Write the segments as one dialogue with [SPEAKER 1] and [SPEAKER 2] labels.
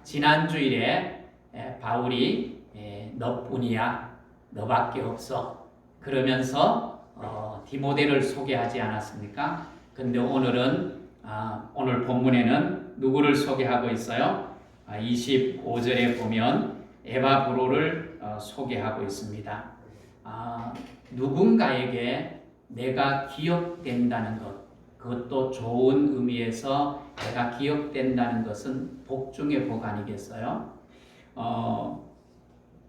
[SPEAKER 1] 지난 주일에 바울이 너뿐이야, 너밖에 없어 그러면서 디모데를 소개하지 않았습니까? 근데 오늘은 오늘 본문에는 누구를 소개하고 있어요? 25절에 보면 에바브로를 소개하고 있습니다. 누군가에게 내가 기억된다는 것, 그것도 좋은 의미에서 내가 기억된다는 것은 복 중의 복 아니겠어요?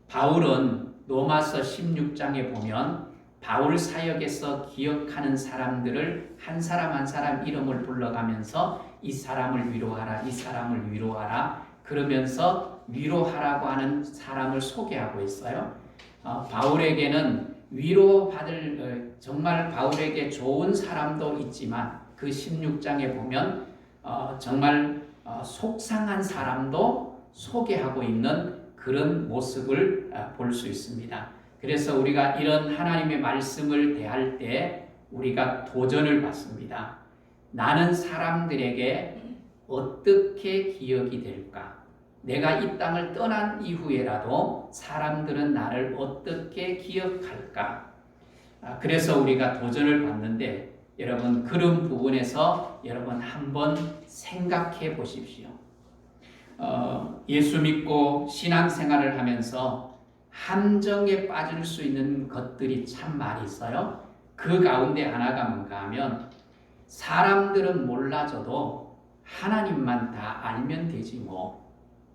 [SPEAKER 1] 바울은 로마서 16장에 보면 바울 사역에서 기억하는 사람들을 한 사람 한 사람 이름을 불러가면서 이 사람을 위로하라, 이 사람을 위로하라 그러면서 위로하라고 하는 사람을 소개하고 있어요. 바울에게는 위로받을 정말 바울에게 좋은 사람도 있지만 그 16장에 보면 정말 속상한 사람도 소개하고 있는 그런 모습을 볼 수 있습니다. 그래서 우리가 이런 하나님의 말씀을 대할 때 우리가 도전을 받습니다. 나는 사람들에게 어떻게 기억이 될까? 내가 이 땅을 떠난 이후에라도 사람들은 나를 어떻게 기억할까? 그래서 우리가 도전을 받는데 여러분 그런 부분에서 여러분 한번 생각해 보십시오. 예수 믿고 신앙생활을 하면서 함정에 빠질 수 있는 것들이 참 많이 있어요. 그 가운데 하나가 뭔가 하면 사람들은 몰라줘도 하나님만 다 알면 되지 뭐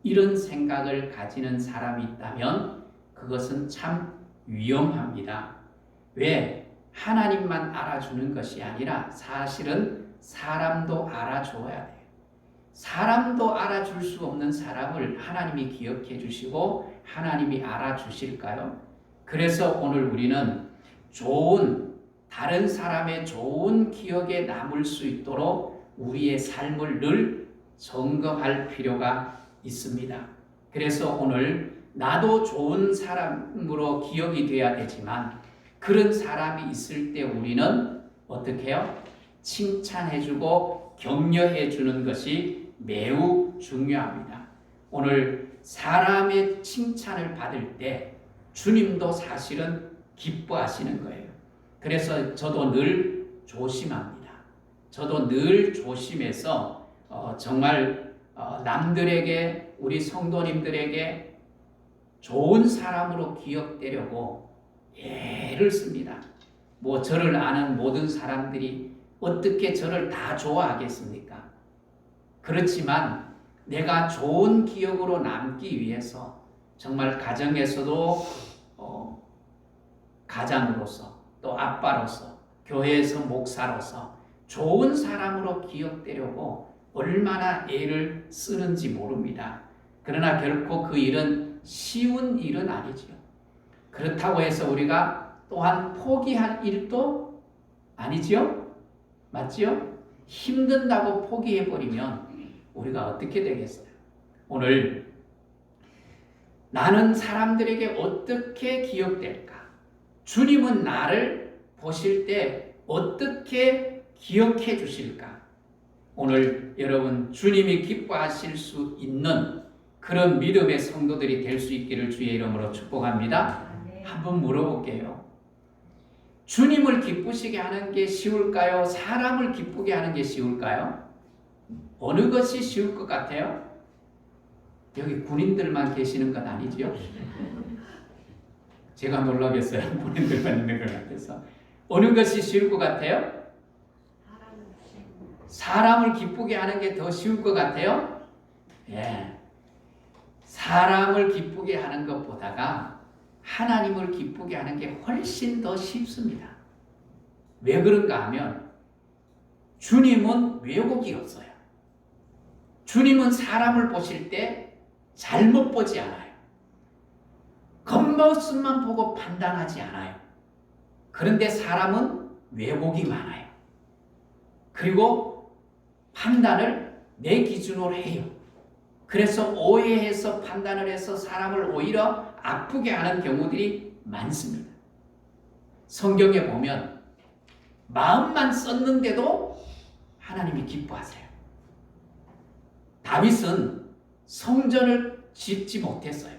[SPEAKER 1] 이런 생각을 가지는 사람이 있다면 그것은 참 위험합니다. 왜? 하나님만 알아주는 것이 아니라 사실은 사람도 알아줘야 돼요. 사람도 알아줄 수 없는 사람을 하나님이 기억해 주시고 하나님이 알아주실까요? 그래서 오늘 우리는 다른 사람의 좋은 기억에 남을 수 있도록 우리의 삶을 늘 점검할 필요가 있습니다. 그래서 오늘 나도 좋은 사람으로 기억이 돼야 되지만 그런 사람이 있을 때 우리는 어떻게 해요? 칭찬해주고 격려해주는 것이 매우 중요합니다. 오늘 사람의 칭찬을 받을 때 주님도 사실은 기뻐하시는 거예요. 그래서 저도 늘 조심합니다. 저도 늘 조심해서 정말 남들에게 우리 성도님들에게 좋은 사람으로 기억되려고 애를 씁니다. 뭐 저를 아는 모든 사람들이 어떻게 저를 다 좋아하겠습니까? 그렇지만 내가 좋은 기억으로 남기 위해서 정말 가정에서도 가장으로서 또 아빠로서 교회에서 목사로서 좋은 사람으로 기억되려고 얼마나 애를 쓰는지 모릅니다. 그러나 결코 그 일은 쉬운 일은 아니죠. 그렇다고 해서 우리가 또한 포기할 일도 아니죠? 맞죠? 힘든다고 포기해버리면 우리가 어떻게 되겠어요? 오늘 나는 사람들에게 어떻게 기억될까? 주님은 나를 보실 때 어떻게 기억해 주실까? 오늘 여러분 주님이 기뻐하실 수 있는 그런 믿음의 성도들이 될 수 있기를 주의 이름으로 축복합니다. 한번 물어볼게요. 주님을 기쁘시게 하는 게 쉬울까요? 사람을 기쁘게 하는 게 쉬울까요? 어느 것이 쉬울 것 같아요? 여기 군인들만 계시는 건 아니죠? 제가 놀라겠어요. 군인들만 있는 것 같아서. 어느 것이 쉬울 것 같아요? 사람을 기쁘게 하는 게 더 쉬울 것 같아요? 예. 사람을 기쁘게 하는 것보다가 하나님을 기쁘게 하는 게 훨씬 더 쉽습니다. 왜 그런가 하면 주님은 왜곡이 없어요. 주님은 사람을 보실 때 잘못 보지 않아요. 겉모습만 보고 판단하지 않아요. 그런데 사람은 왜곡이 많아요. 그리고 판단을 내 기준으로 해요. 그래서 오해해서 판단을 해서 사람을 오히려 아프게 하는 경우들이 많습니다. 성경에 보면 마음만 썼는데도 하나님이 기뻐하세요. 다윗은 성전을 짓지 못했어요.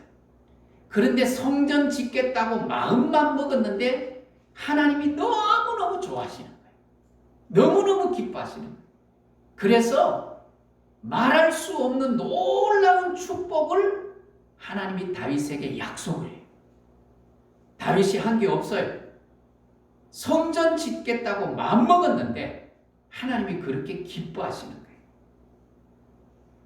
[SPEAKER 1] 그런데 성전 짓겠다고 마음만 먹었는데 하나님이 너무너무 좋아하시는 거예요. 너무너무 기뻐하시는 거예요. 그래서 말할 수 없는 놀라운 축복을 하나님이 다윗에게 약속을 해요. 다윗이 한 게 없어요. 성전 짓겠다고 마음먹었는데 하나님이 그렇게 기뻐하시는 거예요.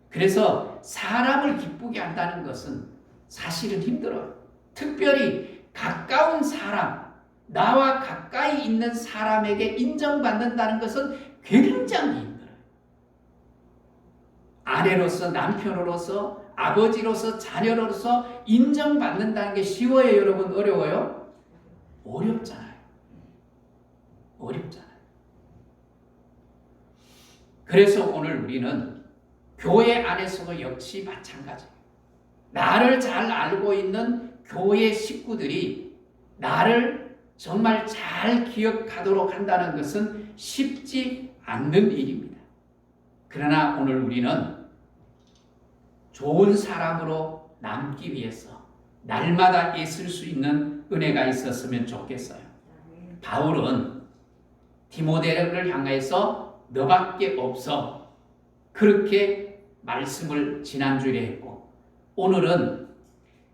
[SPEAKER 1] 그래서 사람을 기쁘게 한다는 것은 사실은 힘들어요. 특별히 가까운 사람, 나와 가까이 있는 사람에게 인정받는다는 것은 굉장히 힘들어요. 아내로서, 남편으로서, 아버지로서, 자녀로서 인정받는다는 게 쉬워요, 여러분? 어려워요? 어렵잖아요. 어렵잖아요. 그래서 오늘 우리는 교회 안에서도 역시 마찬가지예요. 나를 잘 알고 있는 교회 식구들이 나를 정말 잘 기억하도록 한다는 것은 쉽지 않는 일입니다. 그러나 오늘 우리는 좋은 사람으로 남기 위해서 날마다 있을 수 있는 은혜가 있었으면 좋겠어요. 바울은 디모데를 향해서 너밖에 없어 그렇게 말씀을 지난주에 했고, 오늘은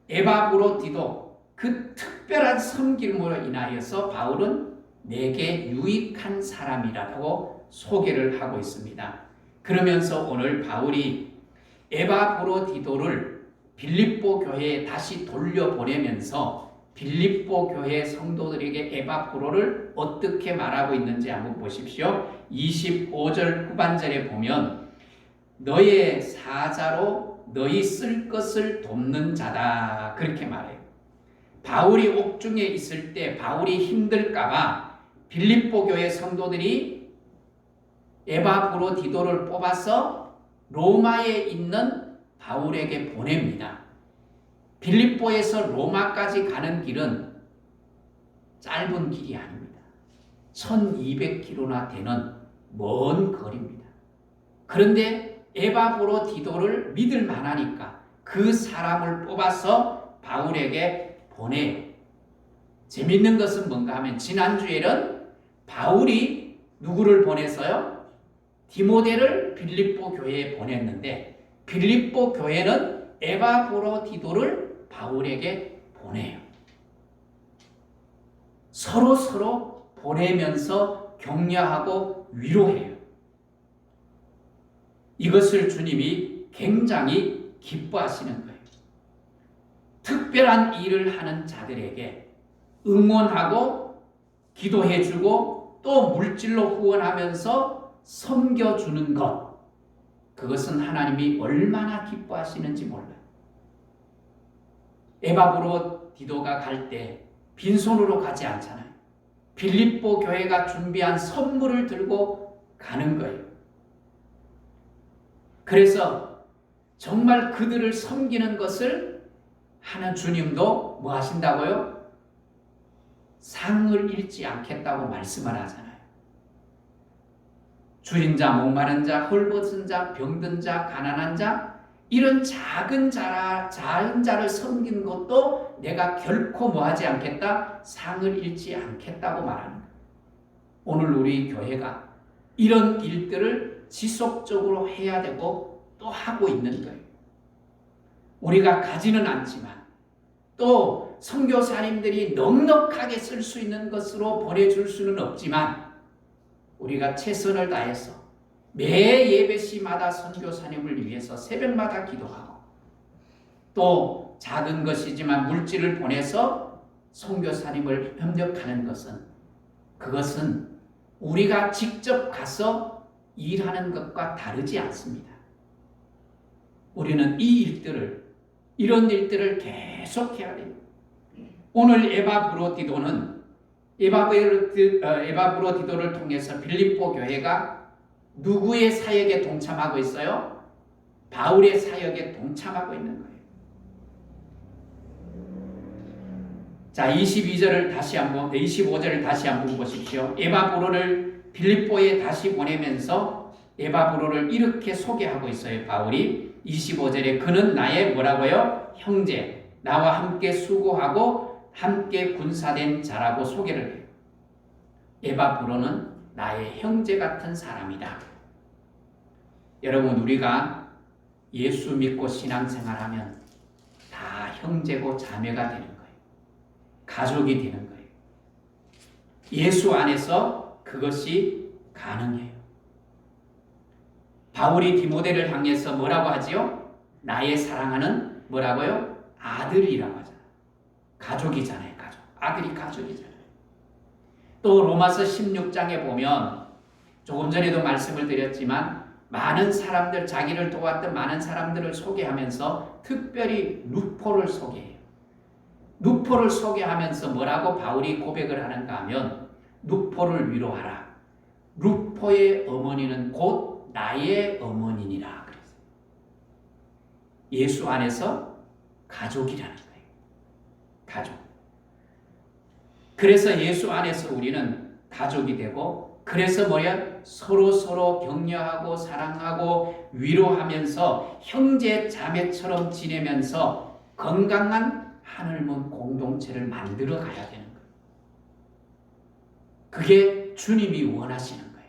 [SPEAKER 1] 에바브로디도 그 특별한 섬김으로 인하여서 바울은 내게 유익한 사람이라고 소개를 하고 있습니다. 그러면서 오늘 바울이 에바브로디도를 빌립보 교회에 다시 돌려보내면서 빌립보 교회 성도들에게 에바브로를 어떻게 말하고 있는지 한번 보십시오. 25절 후반절에 보면 너의 사자로 너희 쓸 것을 돕는 자다 그렇게 말해요. 바울이 옥중에 있을 때 바울이 힘들까봐 빌립보 교회 성도들이 에바브로디도를 뽑아서 로마에 있는 바울에게 보냅니다. 빌립보에서 로마까지 가는 길은 짧은 길이 아닙니다. 1200km나 되는 먼 거리입니다. 그런데 에바브로디도를 믿을 만하니까 그 사람을 뽑아서 바울에게 보내요. 재밌는 것은 뭔가 하면 지난주에는 바울이 누구를 보냈어요? 디모데를 빌립보 교회에 보냈는데 빌립보 교회는 에바브로디도를 바울에게 보내요. 서로 보내면서 격려하고 위로해요. 이것을 주님이 굉장히 기뻐하시는 거예요. 특별한 일을 하는 자들에게 응원하고 기도해주고 또 물질로 후원하면서 섬겨주는 것, 그것은 하나님이 얼마나 기뻐하시는지 몰라요. 에바브로디도가 갈 때 빈손으로 가지 않잖아요. 빌립보 교회가 준비한 선물을 들고 가는 거예요. 그래서 정말 그들을 섬기는 것을 하는 주님도 뭐 하신다고요? 상을 잃지 않겠다고 말씀을 하잖아요. 줄인 자, 목마른 자, 헐벗은 자, 병든 자, 가난한 자, 이런 작은 자를 섬기는 것도 내가 결코 뭐하지 않겠다? 상을 잃지 않겠다고 말하는 거예요. 오늘 우리 교회가 이런 일들을 지속적으로 해야 되고 또 하고 있는 거예요. 우리가 가지는 않지만 또 선교사님들이 넉넉하게 쓸 수 있는 것으로 보내줄 수는 없지만 우리가 최선을 다해서 매 예배 시마다 선교사님을 위해서 새벽마다 기도하고 또 작은 것이지만 물질을 보내서 선교사님을 협력하는 것은 그것은 우리가 직접 가서 일하는 것과 다르지 않습니다. 우리는 이런 일들을 계속해야 돼요. 오늘 에바브로디도를 통해서 빌립보 교회가 누구의 사역에 동참하고 있어요? 바울의 사역에 동참하고 있는 거예요. 자, 25절을 다시 한번 보십시오. 에바브로를 빌립보에 다시 보내면서 에바브로를 이렇게 소개하고 있어요. 바울이 25절에 그는 나의 뭐라고요? 형제, 나와 함께 수고하고 함께 군사된 자라고 소개를 해요. 에바브로는 나의 형제 같은 사람이다. 여러분, 우리가 예수 믿고 신앙생활하면 다 형제고 자매가 되는 거예요. 가족이 되는 거예요. 예수 안에서 그것이 가능해요. 바울이 디모데를 향해서 뭐라고 하지요? 나의 사랑하는 뭐라고요? 아들이라고 하잖아요. 가족이잖아요. 가족. 아들이 가족이잖아요. 또 로마서 16장에 보면 조금 전에도 말씀을 드렸지만 많은 사람들, 자기를 도왔던 많은 사람들을 소개하면서 특별히 루포를 소개해요. 루포를 소개하면서 뭐라고 바울이 고백을 하는가 하면 루포를 위로하라. 루포의 어머니는 곧 나의 어머니니라. 그랬어요. 예수 안에서 가족이라는 거예요. 가족. 그래서 예수 안에서 우리는 가족이 되고, 그래서 뭐야? 서로 격려하고 사랑하고 위로하면서 형제 자매처럼 지내면서 건강한 하늘문 공동체를 만들어 가야 되는 거예요. 그게 주님이 원하시는 거예요.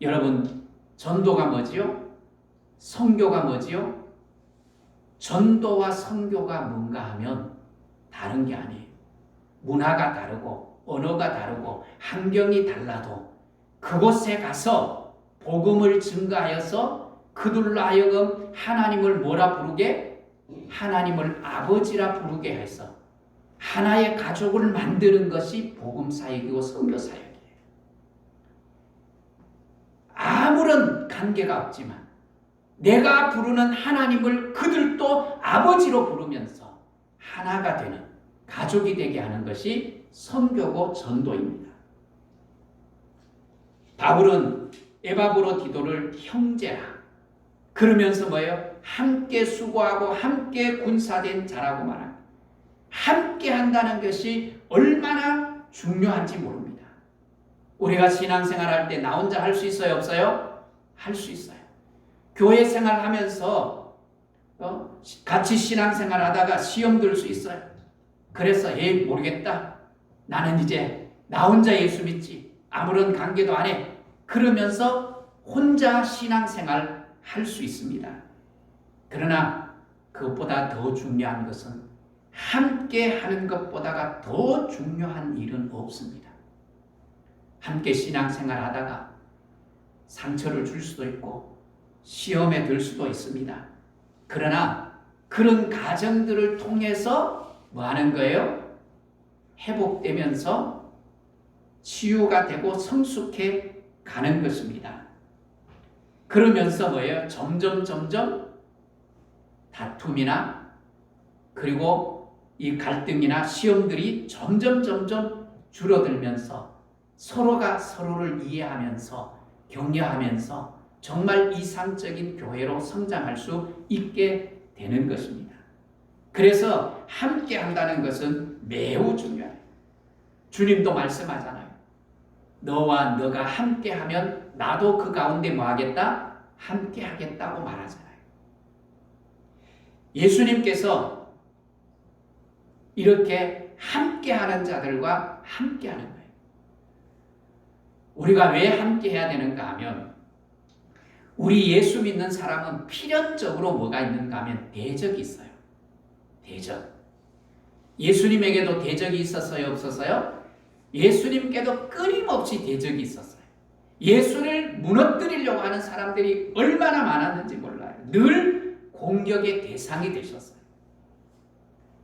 [SPEAKER 1] 여러분, 전도가 뭐지요? 선교가 뭐지요? 전도와 선교가 뭔가 하면 다른 게 아니에요. 문화가 다르고 언어가 다르고 환경이 달라도 그곳에 가서 복음을 증거하여서 그들로 하여금 하나님을 뭐라 부르게? 하나님을 아버지라 부르게 해서 하나의 가족을 만드는 것이 복음 사역이고 선교 사역이에요. 아무런 관계가 없지만 내가 부르는 하나님을 그들도 아버지로 부르면서 하나가 되는 가족이 되게 하는 것이 선교고 전도입니다. 바울은 에바브로 디도를 형제라 그러면서 뭐예요? 함께 수고하고 함께 군사된 자라고 말합니다. 함께 한다는 것이 얼마나 중요한지 모릅니다. 우리가 신앙생활할 때 나 혼자 할 수 있어요? 없어요? 할 수 있어요. 교회 생활하면서 같이 신앙생활 하다가 시험 들 수 있어요. 그래서 모르겠다. 나는 이제 나 혼자 예수 믿지. 아무런 관계도 안 해. 그러면서 혼자 신앙생활 할 수 있습니다. 그러나 그것보다 더 중요한 것은 함께 하는 것보다가 더 중요한 일은 없습니다. 함께 신앙생활 하다가 상처를 줄 수도 있고 시험에 들 수도 있습니다. 그러나 그런 과정들을 통해서 뭐 하는 거예요? 회복되면서 치유가 되고 성숙해 가는 것입니다. 그러면서 뭐예요? 점점 다툼이나 그리고 이 갈등이나 시험들이 점점 줄어들면서 서로가 서로를 이해하면서 격려하면서 정말 이상적인 교회로 성장할 수 있게 되는 것입니다. 그래서 함께 한다는 것은 매우 중요해요. 주님도 말씀하잖아요. 너와 너가 함께 하면 나도 그 가운데 뭐 하겠다? 함께 하겠다고 말하잖아요. 예수님께서 이렇게 함께 하는 자들과 함께 하는 거예요. 우리가 왜 함께 해야 되는가 하면 우리 예수 믿는 사람은 필연적으로 뭐가 있는가 하면 대적이 있어요. 대적. 예수님에게도 대적이 있었어요? 없었어요? 예수님께도 끊임없이 대적이 있었어요. 예수를 무너뜨리려고 하는 사람들이 얼마나 많았는지 몰라요. 늘 공격의 대상이 되셨어요.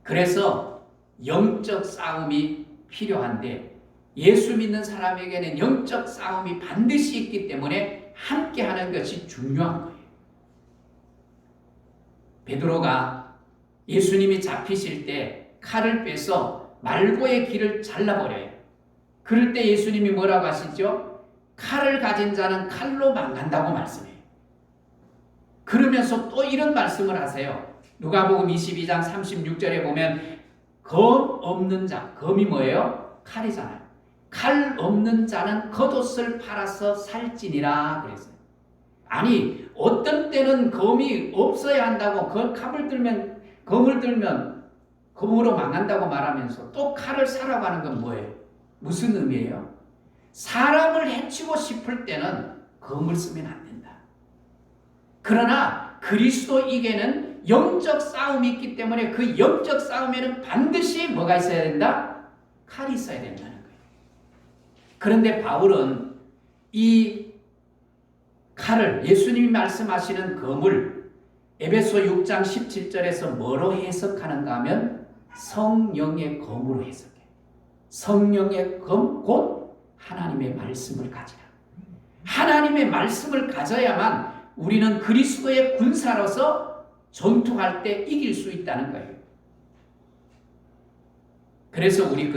[SPEAKER 1] 그래서 영적 싸움이 필요한데 예수 믿는 사람에게는 영적 싸움이 반드시 있기 때문에 함께 하는 것이 중요한 거예요. 베드로가 예수님이 잡히실 때 칼을 빼서 말고의 길을 잘라버려요. 그럴 때 예수님이 뭐라고 하시죠? 칼을 가진 자는 칼로 망한다고 말씀해요. 그러면서 또 이런 말씀을 하세요. 누가복음 22장 36절에 보면 검 없는 자, 검이 뭐예요? 칼이잖아요. 칼 없는 자는 겉옷을 팔아서 살찌니라 그랬어요. 아니 어떤 때는 검이 없어야 한다고 검을 들면 검으로 망한다고 말하면서 또 칼을 사라고 하는 건 뭐예요? 무슨 의미예요? 사람을 해치고 싶을 때는 검을 쓰면 안 된다. 그러나 그리스도에게는 영적 싸움이 있기 때문에 그 영적 싸움에는 반드시 뭐가 있어야 된다? 칼이 있어야 된다는 거예요. 그런데 바울은 이 칼을 예수님이 말씀하시는 검을 에베소 6장 17절에서 뭐로 해석하는가 하면 성령의 검으로 해석해. 성령의 검 곧 하나님의 말씀을 가지라. 하나님의 말씀을 가져야만 우리는 그리스도의 군사로서 전투할 때 이길 수 있다는 거예요. 그래서 우리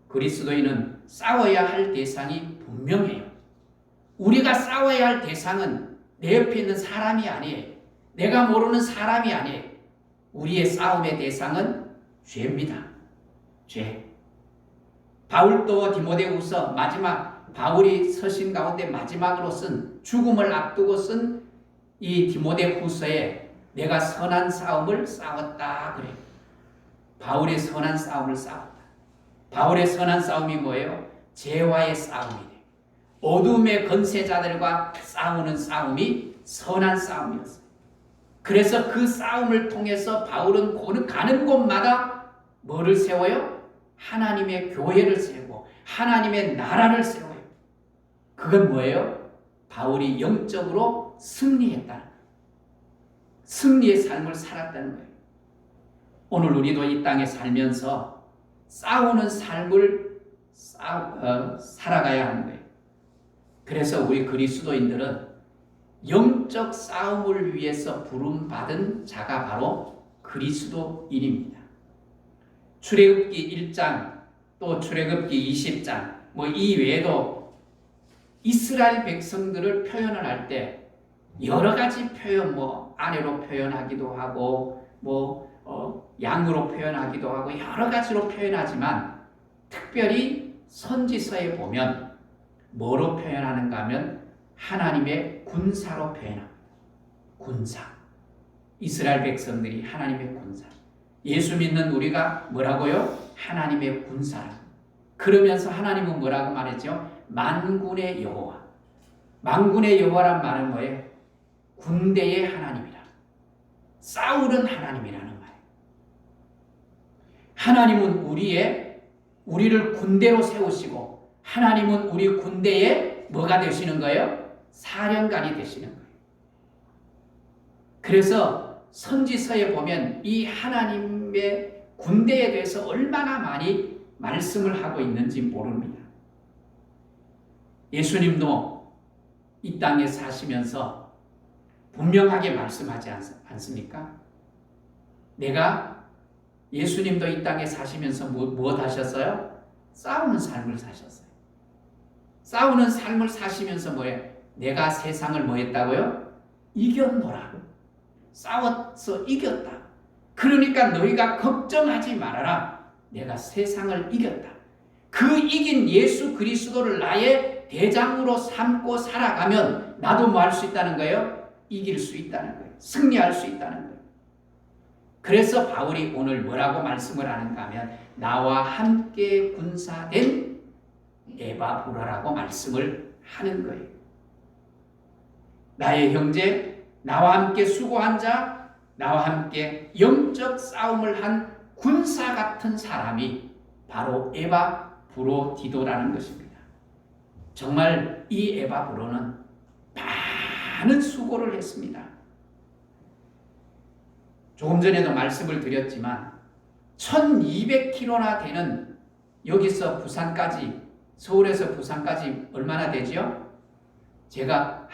[SPEAKER 1] 그리스도인은 싸워야 할 대상이 분명해요. 우리가 싸워야 할 대상은 내 옆에 있는 사람이 아니에요. 내가 모르는 사람이 아니에요. 우리의 싸움의 대상은 죄입니다. 죄. 바울도 디모데후서 바울이 서신 가운데 마지막으로 쓴 죽음을 앞두고 쓴 이 디모데후서에 내가 선한 싸움을 싸웠다 그래요. 바울의 선한 싸움을 싸웠다. 바울의 선한 싸움이 뭐예요? 죄와의 싸움이에요. 어둠의 건세자들과 싸우는 싸움이 선한 싸움이었어요. 그래서 그 싸움을 통해서 바울은 가는 곳마다 뭐를 세워요? 하나님의 교회를 세우고 하나님의 나라를 세워요. 그건 뭐예요? 바울이 영적으로 승리했다는 거예요. 승리의 삶을 살았다는 거예요. 오늘 우리도 이 땅에 살면서 싸우는 삶을 살아가야 하는 거예요. 그래서 우리 그리스도인들은 영적 싸움을 위해서 부름받은 자가 바로 그리스도인입니다. 출애굽기 1장 또 출애굽기 20장 이 외에도 이스라엘 백성들을 표현을 할 때 여러 가지 표현 아내로 표현하기도 하고 양으로 표현하기도 하고 여러 가지로 표현하지만 특별히 선지서에 보면 뭐로 표현하는가 하면 하나님의 군사로 표현합니다. 군사. 이스라엘 백성들이 하나님의 군사. 예수 믿는 우리가 뭐라고요? 하나님의 군사라. 그러면서 하나님은 뭐라고 말했죠? 만군의 여호와. 만군의 여호와란 말은 뭐예요? 군대의 하나님이라. 싸우는 하나님이라는 말이에요. 하나님은 우리를 군대로 세우시고 하나님은 우리 군대의 뭐가 되시는 거예요? 사령관이 되시는 거예요. 그래서 선지서에 보면 이 하나님의 군대에 대해서 얼마나 많이 말씀을 하고 있는지 모릅니다. 예수님도 이 땅에 사시면서 분명하게 말씀하지 않습니까? 예수님도 이 땅에 사시면서 무엇 하셨어요? 싸우는 삶을 사셨어요. 싸우는 삶을 사시면서 뭐예요? 내가 세상을 뭐 했다고요? 이겼노라. 싸워서 이겼다. 그러니까 너희가 걱정하지 말아라. 내가 세상을 이겼다. 그 이긴 예수 그리스도를 나의 대장으로 삼고 살아가면 나도 뭐 할 수 있다는 거예요? 이길 수 있다는 거예요. 승리할 수 있다는 거예요. 그래서 바울이 오늘 뭐라고 말씀을 하는가 하면 나와 함께 군사된 에바브라라고 말씀을 하는 거예요. 나의 형제, 나와 함께 수고한 자, 나와 함께 영적 싸움을 한 군사 같은 사람이 바로 에바브로디도라는 것입니다. 정말 이 에바브로는 많은 수고를 했습니다. 조금 전에도 말씀을 드렸지만 1200km나 되는 여기서 부산까지 서울에서 부산까지 얼마나 되죠? 제가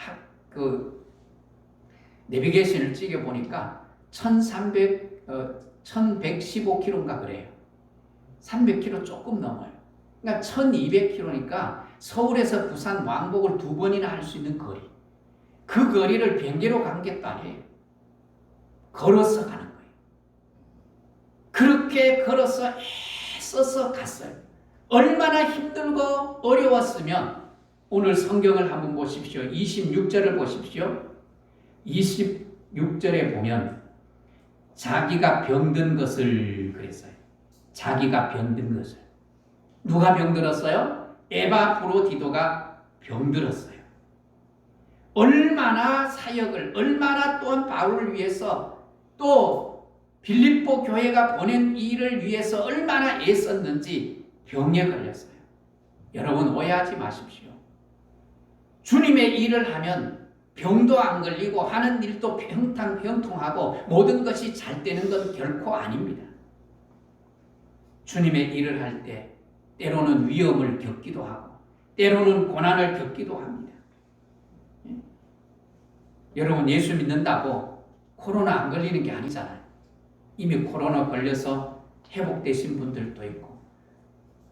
[SPEAKER 1] 내비게이션을 찍어 보니까 1115km인가 그래요. 300km 조금 넘어요. 그러니까 1200km니까 서울에서 부산 왕복을 2번이나 할 수 있는 거리. 그 거리를 비행기로 간 게 아니에요. 걸어서 가는 거예요. 그렇게 걸어서 애써서 갔어요. 얼마나 힘들고 어려웠으면 오늘 성경을 한번 보십시오. 26절을 보십시오. 26절에 보면 자기가 병든 것을 그랬어요. 자기가 병든 것을. 누가 병들었어요? 에바브로디도가 병들었어요. 얼마나 사역을, 얼마나 또한 바울을 위해서 또 빌립보 교회가 보낸 일을 위해서 얼마나 애썼는지 병에 걸렸어요. 여러분 오해하지 마십시오. 주님의 일을 하면 병도 안 걸리고 하는 일도 평통하고 모든 것이 잘 되는 건 결코 아닙니다. 주님의 일을 할 때 때로는 위험을 겪기도 하고 때로는 고난을 겪기도 합니다. 여러분 예수 믿는다고 코로나 안 걸리는 게 아니잖아요. 이미 코로나 걸려서 회복되신 분들도 있고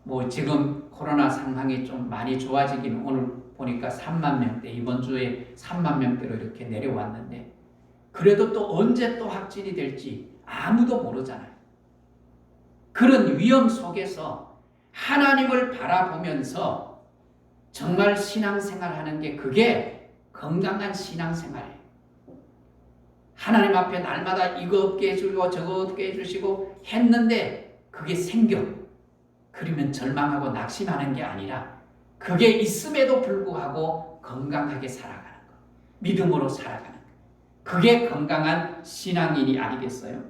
[SPEAKER 1] 뭐 지금 코로나 상황이 좀 많이 좋아지긴 오늘 보니까 3만 명대 이번 주에 3만 명대로 이렇게 내려왔는데 그래도 또 언제 또 확진이 될지 아무도 모르잖아요. 그런 위험 속에서 하나님을 바라보면서 정말 신앙생활하는 게 그게 건강한 신앙생활이에요. 하나님 앞에 날마다 이거 없게 해주고 저거 없게 해주시고 했는데 그게 생겨. 그러면 절망하고 낙심하는 게 아니라 그게 있음에도 불구하고 건강하게 살아가는 것. 믿음으로 살아가는 것. 그게 건강한 신앙인이 아니겠어요?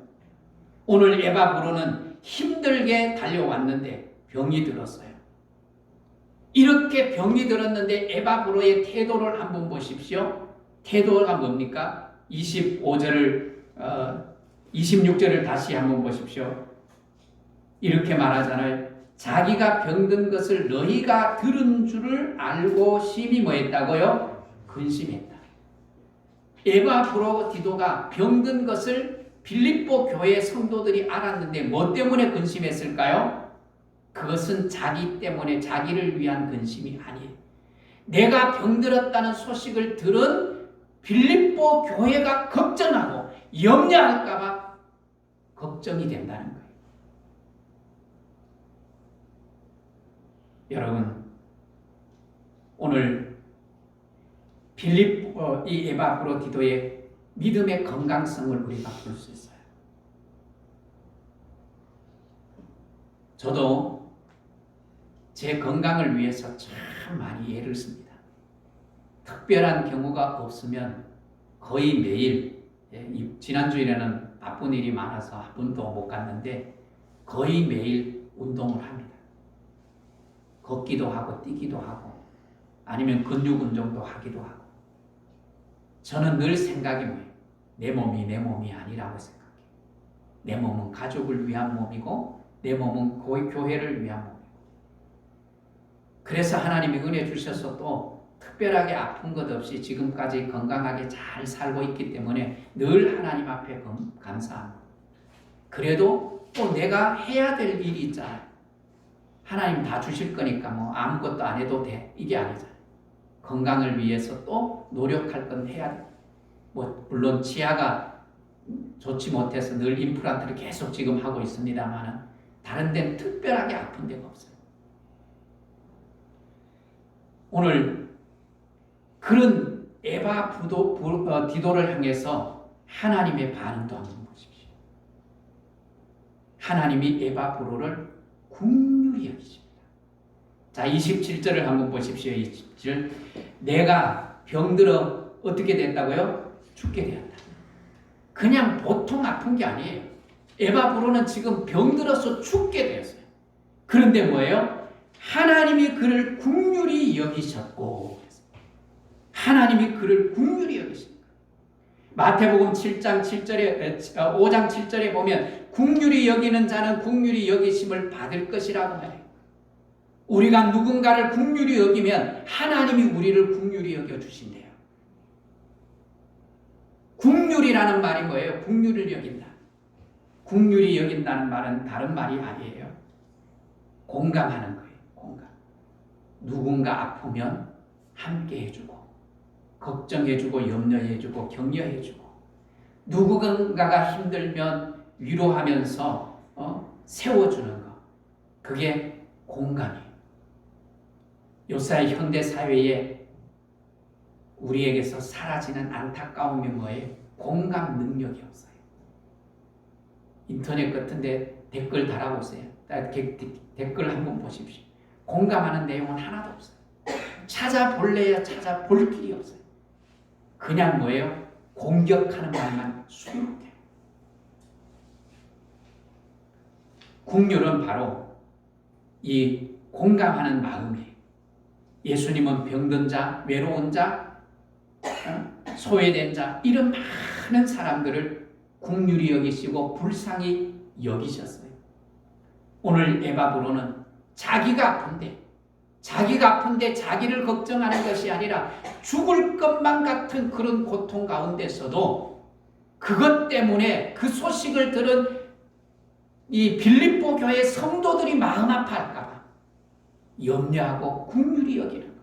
[SPEAKER 1] 오늘 에바브로는 힘들게 달려왔는데 병이 들었어요. 이렇게 병이 들었는데 에바브로의 태도를 한번 보십시오. 태도가 뭡니까? 26절을 다시 한번 보십시오. 이렇게 말하잖아요. 자기가 병든 것을 너희가 들은 줄을 알고 심히 뭐 했다고요? 근심했다. 에바브로디도가 병든 것을 빌립보 교회 성도들이 알았는데 뭐 때문에 근심했을까요? 그것은 자기 때문에 자기를 위한 근심이 아니에요. 내가 병들었다는 소식을 들은 빌립보 교회가 걱정하고 염려할까 봐 걱정이 된다는 거예요. 여러분 오늘 이 에바브로디도의 믿음의 건강성을 우리가 볼 수 있어요. 저도 제 건강을 위해서 참 많이 애를 씁니다. 특별한 경우가 없으면 거의 매일, 지난주일에는 바쁜 일이 많아서 한 번도 못 갔는데 거의 매일 운동을 합니다. 걷기도 하고 뛰기도 하고 아니면 근육 운동도 하기도 하고 저는 늘 생각이 뭐예요? 내 몸이 아니라고 생각해요. 내 몸은 가족을 위한 몸이고 내 몸은 교회를 위한 몸이고 그래서 하나님이 은혜 주셔서 또 특별하게 아픈 것 없이 지금까지 건강하게 잘 살고 있기 때문에 늘 하나님 앞에 감사합니다. 그래도 또 내가 해야 될 일이 있잖아요. 하나님 다 주실 거니까 뭐 아무것도 안 해도 돼. 이게 아니잖아요. 건강을 위해서 또 노력할 건 해야 돼. 뭐 물론 치아가 좋지 못해서 늘 임플란트를 계속 지금 하고 있습니다만 다른 데는 특별하게 아픈 데가 없어요. 오늘 그런 에바브로디도를 향해서 하나님의 반응도 한번 보십시오. 하나님이 에바브로를 긍휼히 여기십니다. 자, 27절을 한번 보십시오. 27절. 내가 병들어 어떻게 됐다고요? 죽게 되었다. 그냥 보통 아픈 게 아니에요. 에바브로는 지금 병들어서 죽게 되었어요. 그런데 뭐예요? 하나님이 그를 긍휼히 여기셨고 하나님이 그를 긍휼히 여기십니다. 마태복음 5장 7절에 보면 긍휼히 여기는 자는 긍휼히 여기심을 받을 것이라고 말해요. 우리가 누군가를 긍휼히 여기면 하나님이 우리를 긍휼히 여겨주신대요. 긍휼이라는 말이 뭐예요? 긍휼을 여긴다. 긍휼히 여긴다는 말은 다른 말이 아니에요. 공감하는 거예요. 공감. 누군가 아프면 함께 해주고 걱정해주고 염려해주고 격려해주고 누군가가 힘들면 위로하면서 세워주는 거. 그게 공감이에요. 요새 현대 사회에 우리에게서 사라지는 안타까움이 뭐예요? 공감 능력이 없어요. 인터넷 같은데 댓글 달아보세요. 댓글 한번 보십시오. 공감하는 내용은 하나도 없어요. 찾아볼래야 찾아볼 길이 없어요. 그냥 뭐예요? 공격하는 말만 수록돼요. 긍휼은 바로 이 공감하는 마음이에요. 예수님은 병든 자, 외로운 자, 소외된 자 이런 많은 사람들을 긍휼히 여기시고 불쌍히 여기셨어요. 오늘 에바브로는 자기가 아픈데 자기를 걱정하는 것이 아니라 죽을 것만 같은 그런 고통 가운데서도 그것 때문에 그 소식을 들은 이 빌립보 교회 성도들이 마음 아파할까 봐 염려하고 긍휼히 여기는 거예요.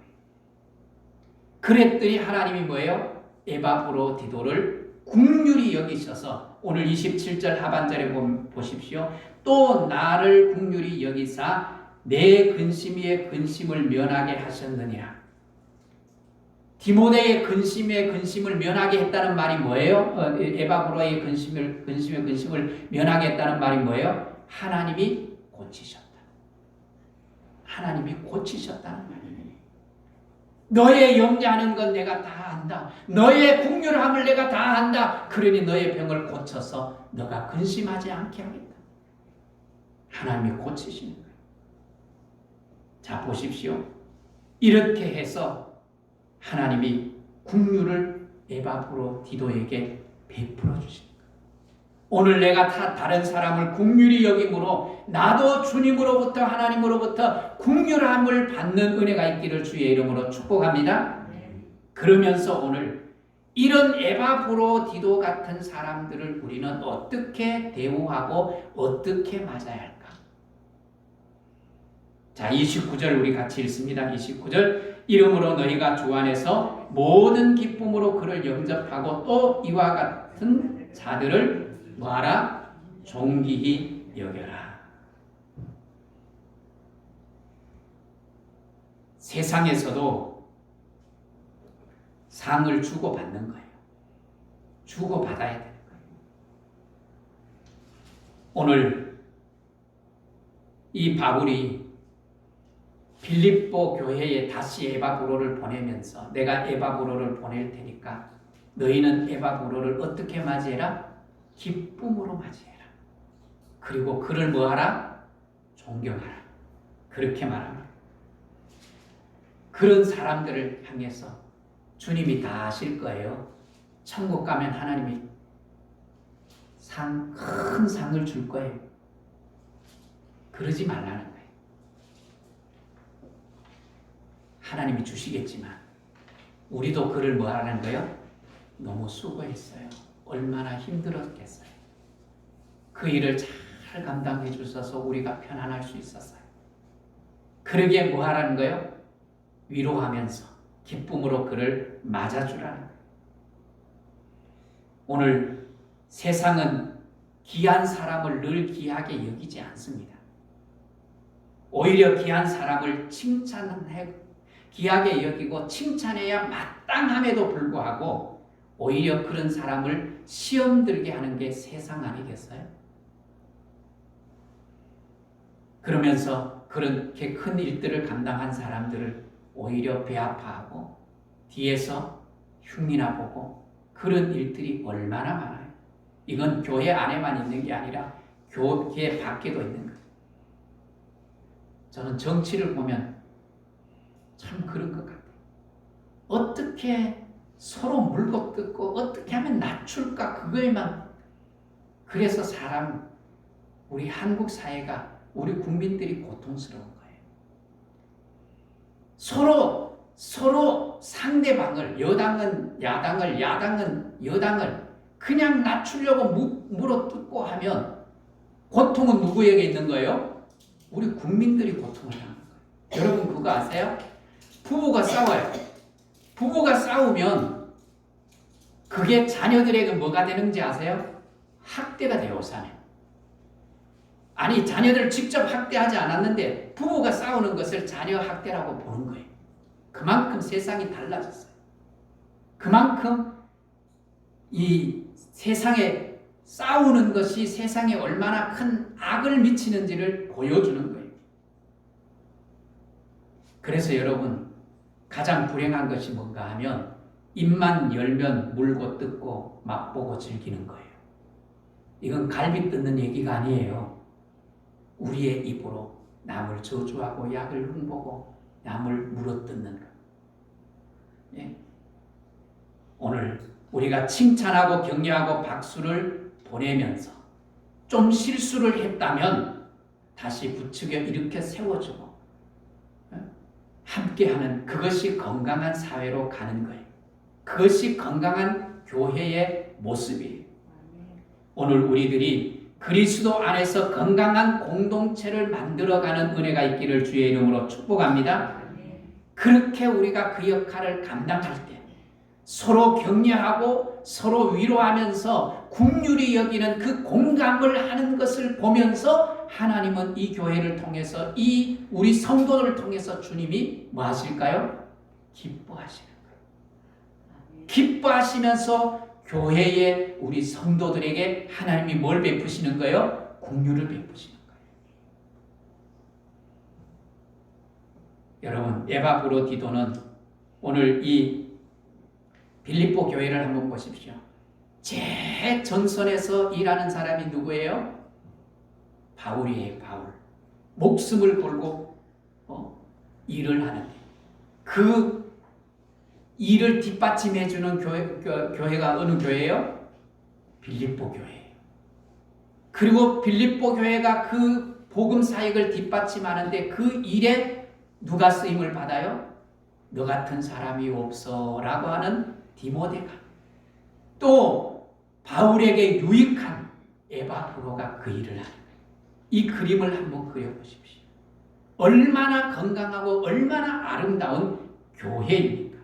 [SPEAKER 1] 그랬더니 하나님이 뭐예요? 에바브로디도를 긍휼히 여기셔서 오늘 27절 하반절에 보십시오. 또 나를 긍휼히 여기사 내 근심 위에 근심을 면하게 하셨느니라. 디모데의 근심을 면하게 했다는 말이 뭐예요? 에바브로의 근심을 면하게 했다는 말이 뭐예요? 하나님이 고치셨다. 하나님이 고치셨다는 말이에요. 너의 염려하는 건 내가 다 안다. 너의 긍휼함을 내가 다 안다. 그러니 너의 병을 고쳐서 너가 근심하지 않게 하겠다. 하나님이 고치시는 거예요. 자, 보십시오. 이렇게 해서 하나님이 긍휼을 에바브로디도에게 베풀어 주십니다. 오늘 내가 다른 사람을 긍휼히 여김으로 나도 주님으로부터 하나님으로부터 긍휼함을 받는 은혜가 있기를 주의 이름으로 축복합니다. 그러면서 오늘 이런 에바브로디도 같은 사람들을 우리는 어떻게 대우하고 어떻게 맞아야 할까? 자, 29절 우리 같이 읽습니다. 29절 이름으로 너희가 주 안에서 모든 기쁨으로 그를 영접하고 또 이와 같은 자들을 뭐하라? 존귀히 여겨라. 세상에서도 상을 주고받는 거예요. 주고받아야 되는 거예요. 오늘 이 바울이 빌립보 교회에 다시 에바브로를 보내면서 내가 에바브로를 보낼 테니까 너희는 에바브로를 어떻게 맞이해라? 기쁨으로 맞이해라. 그리고 그를 뭐하라? 존경하라. 그렇게 말합니다. 그런 사람들을 향해서 주님이 다 하실 거예요. 천국 가면 하나님이 큰 상을 줄 거예요. 그러지 말라는 거예요. 하나님이 주시겠지만 우리도 그를 뭐 하라는 거예요? 너무 수고했어요. 얼마나 힘들었겠어요. 그 일을 잘 감당해 주셔서 우리가 편안할 수 있었어요. 그러기에 뭐 하라는 거예요? 위로하면서 기쁨으로 그를 맞아주라는 거예요. 오늘 세상은 귀한 사람을 늘 귀하게 여기지 않습니다. 오히려 귀한 사람을 귀하게 여기고 칭찬해야 마땅함에도 불구하고 오히려 그런 사람을 시험 들게 하는 게 세상 아니겠어요? 그러면서 그렇게 큰 일들을 감당한 사람들을 오히려 배아파하고 뒤에서 흉이나 보고 그런 일들이 얼마나 많아요. 이건 교회 안에만 있는 게 아니라 교회 밖에도 있는 거예요. 저는 정치를 보면 참 그런 것 같아요. 어떻게 서로 물고 뜯고 어떻게 하면 낮출까 그거에만. 그래서 우리 한국 사회가 우리 국민들이 고통스러운 거예요. 서로 상대방을 여당은 야당을 야당은 여당을 그냥 낮추려고 물어뜯고 하면 고통은 누구에게 있는 거예요? 우리 국민들이 고통을 당하는 거예요. 여러분 그거 아세요? 부부가 싸워요. 부부가 싸우면 그게 자녀들에게 뭐가 되는지 아세요? 학대가 돼요, 사내. 아니 자녀들을 직접 학대하지 않았는데 부부가 싸우는 것을 자녀 학대라고 보는 거예요. 그만큼 세상이 달라졌어요. 그만큼 이 세상에 싸우는 것이 세상에 얼마나 큰 악을 미치는지를 보여주는 거예요. 그래서 여러분, 가장 불행한 것이 뭔가 하면 입만 열면 물고 뜯고 맛보고 즐기는 거예요. 이건 갈비 뜯는 얘기가 아니에요. 우리의 입으로 남을 저주하고 약을 흉보고 남을 물어뜯는 것. 예? 오늘 우리가 칭찬하고 격려하고 박수를 보내면서 좀 실수를 했다면 다시 부추겨 일으켜 세워주고 함께하는, 그것이 건강한 사회로 가는 거예요. 그것이 건강한 교회의 모습이에요. 오늘 우리들이 그리스도 안에서 건강한 공동체를 만들어가는 은혜가 있기를 주의 이름으로 축복합니다. 그렇게 우리가 그 역할을 감당할 때 서로 격려하고 서로 위로하면서 긍휼히 여기는 그 공감을 하는 것을 보면서 하나님은 이 교회를 통해서, 이 우리 성도들을 통해서 주님이 뭐 하실까요? 기뻐하시는 거예요. 기뻐하시면서 교회에 우리 성도들에게 하나님이 뭘 베푸시는 거예요? 긍휼을 베푸시는 거예요. 여러분, 에바브로디도는 오늘 이 빌립보 교회를 한번 보십시오. 최전선에서 일하는 사람이 누구예요? 바울이에요. 바울. 목숨을 걸고 일을 하는데 그 일을 뒷받침해주는 교회가 어느 교회예요? 빌립보 교회예요. 그리고 빌립보 교회가 그 복음 사역을 뒷받침하는데 그 일에 누가 쓰임을 받아요? 너 같은 사람이 없어 라고 하는 디모데가, 또 바울에게 유익한 에바브로가 그 일을 하는 거예요. 이 그림을 한번 그려보십시오. 얼마나 건강하고 얼마나 아름다운 교회입니까?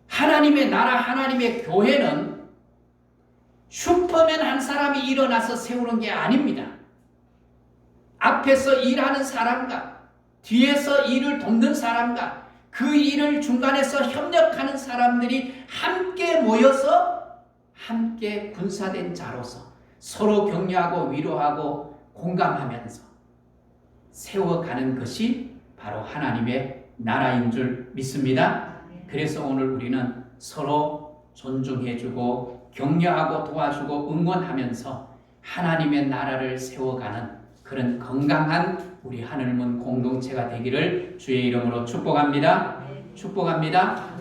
[SPEAKER 1] 하나님의 나라, 하나님의 교회는 슈퍼맨 한 사람이 일어나서 세우는 게 아닙니다. 앞에서 일하는 사람과 뒤에서 일을 돕는 사람과 그 일을 중간에서 협력하는 사람들이 함께 모여서 함께 군사된 자로서 서로 격려하고 위로하고 공감하면서 세워가는 것이 바로 하나님의 나라인 줄 믿습니다. 그래서 오늘 우리는 서로 존중해주고 격려하고 도와주고 응원하면서 하나님의 나라를 세워가는 그런 건강한 우리 하늘문 공동체가 되기를 주의 이름으로 축복합니다. 축복합니다.